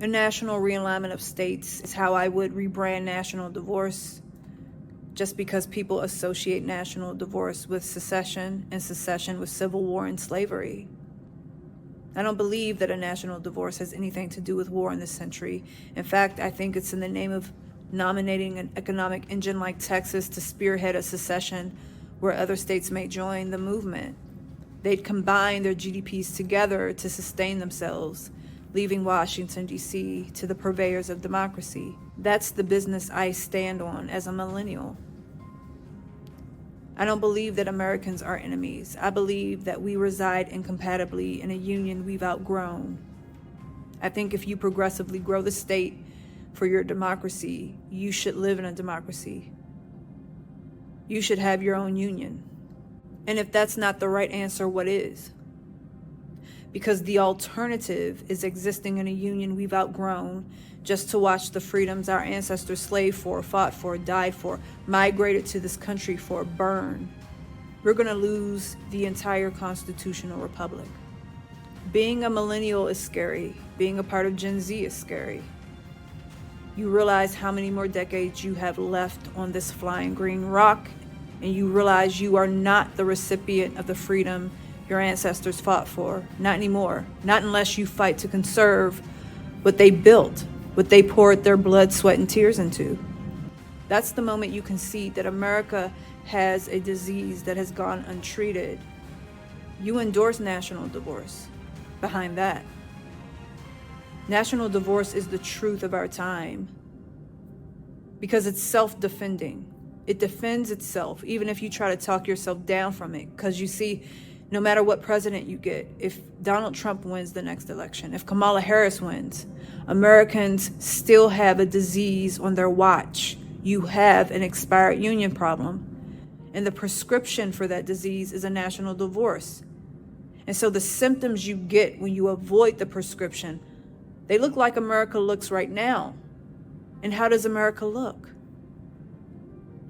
A national realignment of states is how I would rebrand national divorce, just because people associate national divorce with secession and secession with civil war and slavery. I don't believe that a national divorce has anything to do with war in this century. In fact, I think it's in the name of nominating an economic engine like Texas to spearhead a secession where other states may join the movement. They'd combine their GDPs together to sustain themselves, leaving Washington, D.C. to the purveyors of democracy. That's the business I stand on as a millennial. I don't believe that Americans are enemies. I believe that we reside incompatibly in a union we've outgrown. I think if you progressively grow the state for your democracy, you should live in a democracy. You should have your own union. And if that's not the right answer, what is? Because the alternative is existing in a union we've outgrown just to watch the freedoms our ancestors slaved for, fought for, died for, migrated to this country for, burn. We're going to lose the entire constitutional republic. Being a millennial is scary. Being a part of Gen Z is scary. You realize how many more decades you have left on this flying green rock, and you realize you are not the recipient of the freedom your ancestors fought for. Not anymore. Not unless you fight to conserve what they built, what they poured their blood, sweat, and tears into. That's the moment you concede that America has a disease that has gone untreated. You endorse national divorce behind that. National divorce is the truth of our time because it's self-defending. It defends itself, even if you try to talk yourself down from it, because you see, no matter what president you get, if Donald Trump wins the next election, if Kamala Harris wins, Americans still have a disease on their watch. You have an expired union problem. And the prescription for that disease is a national divorce. And so the symptoms you get when you avoid the prescription, they look like America looks right now. And how does America look?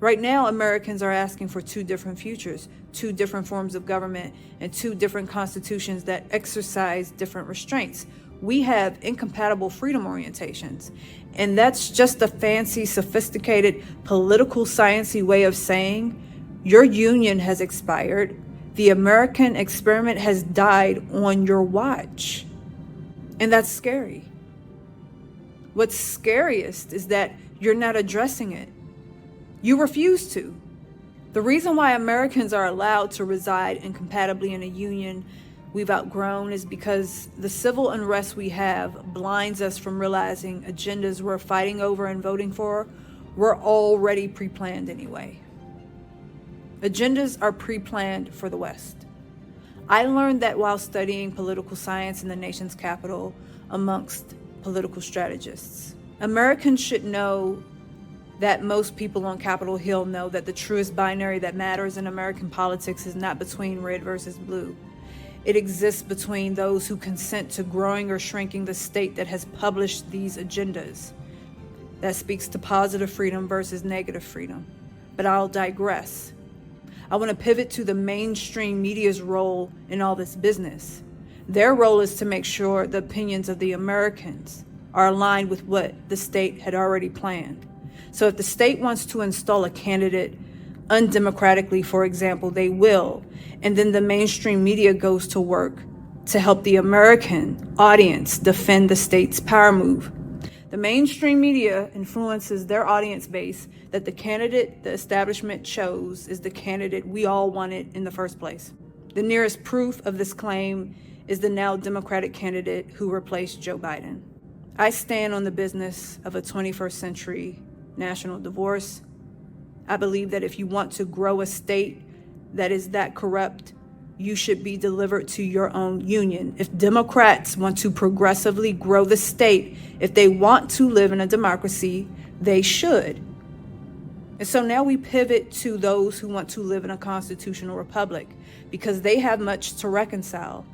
Right now, Americans are asking for two different futures, two different forms of government, and two different constitutions that exercise different restraints. We have incompatible freedom orientations, and that's just a fancy, sophisticated, political, sciencey way of saying your union has expired. The American experiment has died on your watch, and that's scary. What's scariest is that you're not addressing it. You refuse to. The reason why Americans are allowed to reside incompatibly in a union we've outgrown is because the civil unrest we have blinds us from realizing agendas we're fighting over and voting for were already pre-planned anyway. Agendas are pre-planned for the West. I learned that while studying political science in the nation's capital amongst political strategists. Americans should know that most people on Capitol Hill know that the truest binary that matters in American politics is not between red versus blue. It exists between those who consent to growing or shrinking the state that has published these agendas. That speaks to positive freedom versus negative freedom. But I'll digress. I want to pivot to the mainstream media's role in all this business. Their role is to make sure the opinions of the Americans are aligned with what the state had already planned. So if the state wants to install a candidate undemocratically, for example, they will. And then the mainstream media goes to work to help the American audience defend the state's power move. The mainstream media influences their audience base that the candidate the establishment chose is the candidate we all wanted in the first place. The nearest proof of this claim is the now Democratic candidate who replaced Joe Biden. I stand on the business of a 21st century national divorce. I believe that if you want to grow a state that is that corrupt, you should be delivered to your own union. If Democrats want to progressively grow the state, if they want to live in a democracy, they should. And so now we pivot to those who want to live in a constitutional republic because they have much to reconcile.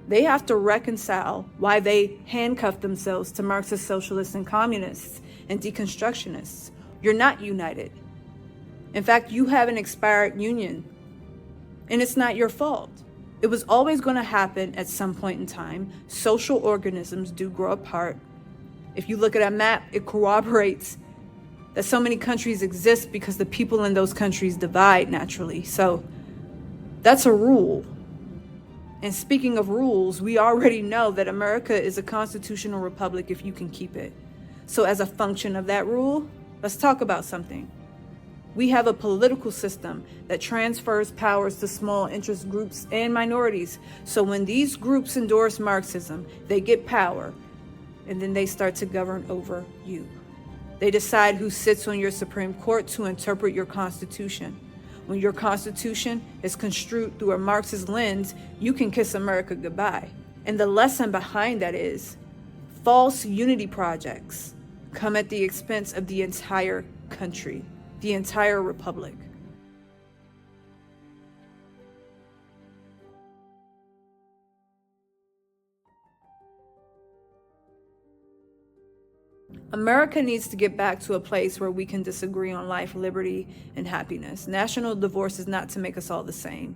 They have to reconcile why they handcuff themselves to Marxist socialists and communists and deconstructionists. You're not united. In fact, you have an expired union, and it's not your fault. It was always going to happen at some point in time. Social organisms do grow apart. If you look at a map, it corroborates that so many countries exist because the people in those countries divide naturally. So that's a rule. And speaking of rules, we already know that America is a constitutional republic if you can keep it. So as a function of that rule, let's talk about something. We have a political system that transfers powers to small interest groups and minorities. So when these groups endorse Marxism, they get power, and then they start to govern over you. They decide who sits on your Supreme Court to interpret your Constitution. When your Constitution is construed through a Marxist lens, you can kiss America goodbye. And the lesson behind that is false unity projects come at the expense of the entire country, the entire republic. America needs to get back to a place where we can disagree on life, liberty, and happiness. National divorce is not to make us all the same.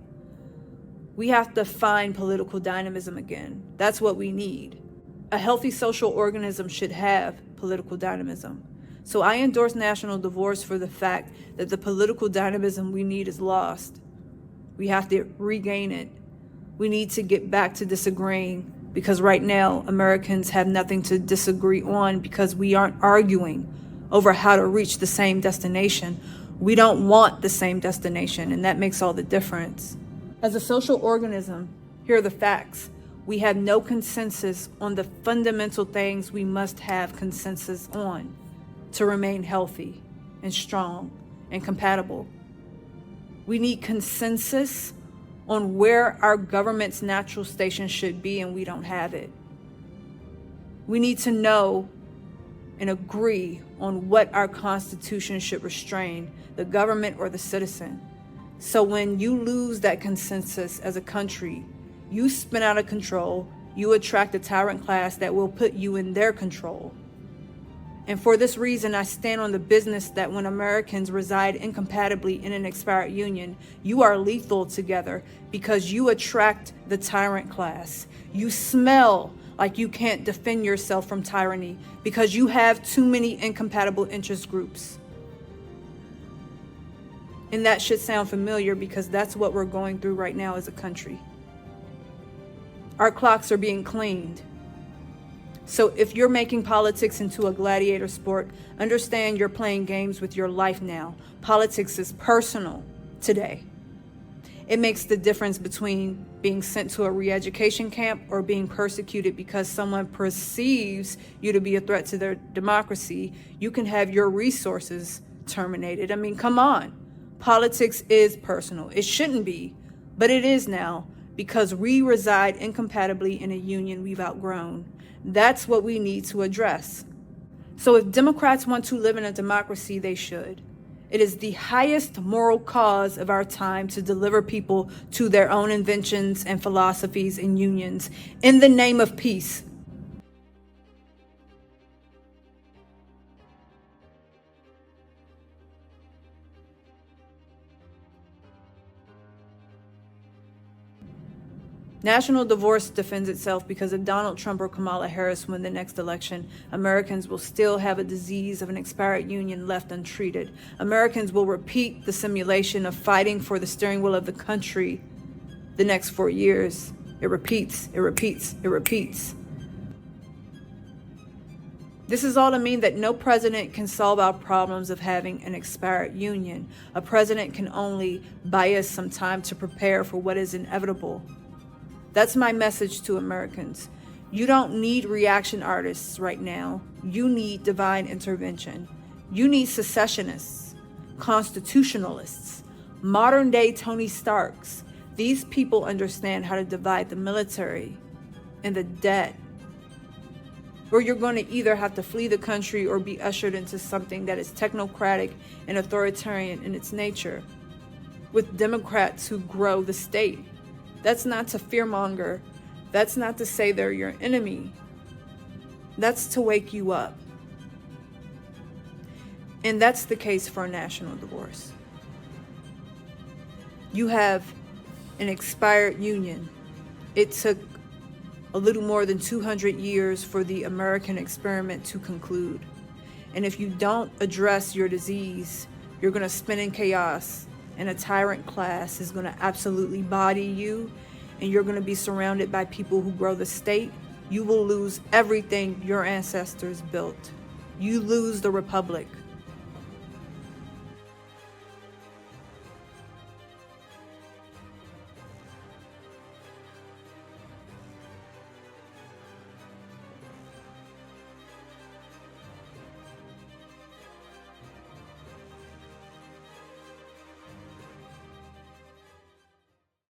We have to find political dynamism again. That's what we need. A healthy social organism should have political dynamism. So I endorse national divorce for the fact that the political dynamism we need is lost. We have to regain it. We need to get back to disagreeing, because right now Americans have nothing to disagree on because we aren't arguing over how to reach the same destination. We don't want the same destination, and that makes all the difference. As a social organism, here are the facts. We have no consensus on the fundamental things we must have consensus on to remain healthy and strong and compatible. We need consensus on where our government's natural station should be, and we don't have it. We need to know and agree on what our Constitution should restrain, the government or the citizen. So when you lose that consensus as a country, you spin out of control, you attract a tyrant class that will put you in their control. And for this reason, I stand on the business that when Americans reside incompatibly in an expired union, you are lethal together because you attract the tyrant class. You smell like you can't defend yourself from tyranny because you have too many incompatible interest groups. And that should sound familiar because that's what we're going through right now as a country. Our clocks are being cleaned. So if you're making politics into a gladiator sport, understand you're playing games with your life now. Politics is personal today. It makes the difference between being sent to a re-education camp or being persecuted because someone perceives you to be a threat to their democracy. You can have your resources terminated. I mean, come on. Politics is personal. It shouldn't be, but it is now because we reside incompatibly in a union we've outgrown. That's what we need to address. So if Democrats want to live in a democracy, they should. It is the highest moral cause of our time to deliver people to their own inventions and philosophies and unions in the name of peace. National divorce defends itself because if Donald Trump or Kamala Harris win the next election, Americans will still have a disease of an expired union left untreated. Americans will repeat the simulation of fighting for the steering wheel of the country the next 4 years. It repeats, it repeats, it repeats. This is all to mean that no president can solve our problems of having an expired union. A president can only buy us some time to prepare for what is inevitable. That's my message to Americans. You don't need reaction artists right now. You need divine intervention. You need secessionists, constitutionalists, modern day Tony Starks. These people understand how to divide the military and the debt. Or you're going to either have to flee the country or be ushered into something that is technocratic and authoritarian in its nature, with Democrats who grow the state. That's not to fearmonger. That's not to say they're your enemy. That's to wake you up. And that's the case for a national divorce. You have an expired union. It took a little more than 200 years for the American experiment to conclude. And if you don't address your disease, you're going to spin in chaos, and a tyrant class is going to absolutely body you, and you're going to be surrounded by people who grow the state. You will lose everything your ancestors built. You lose the republic.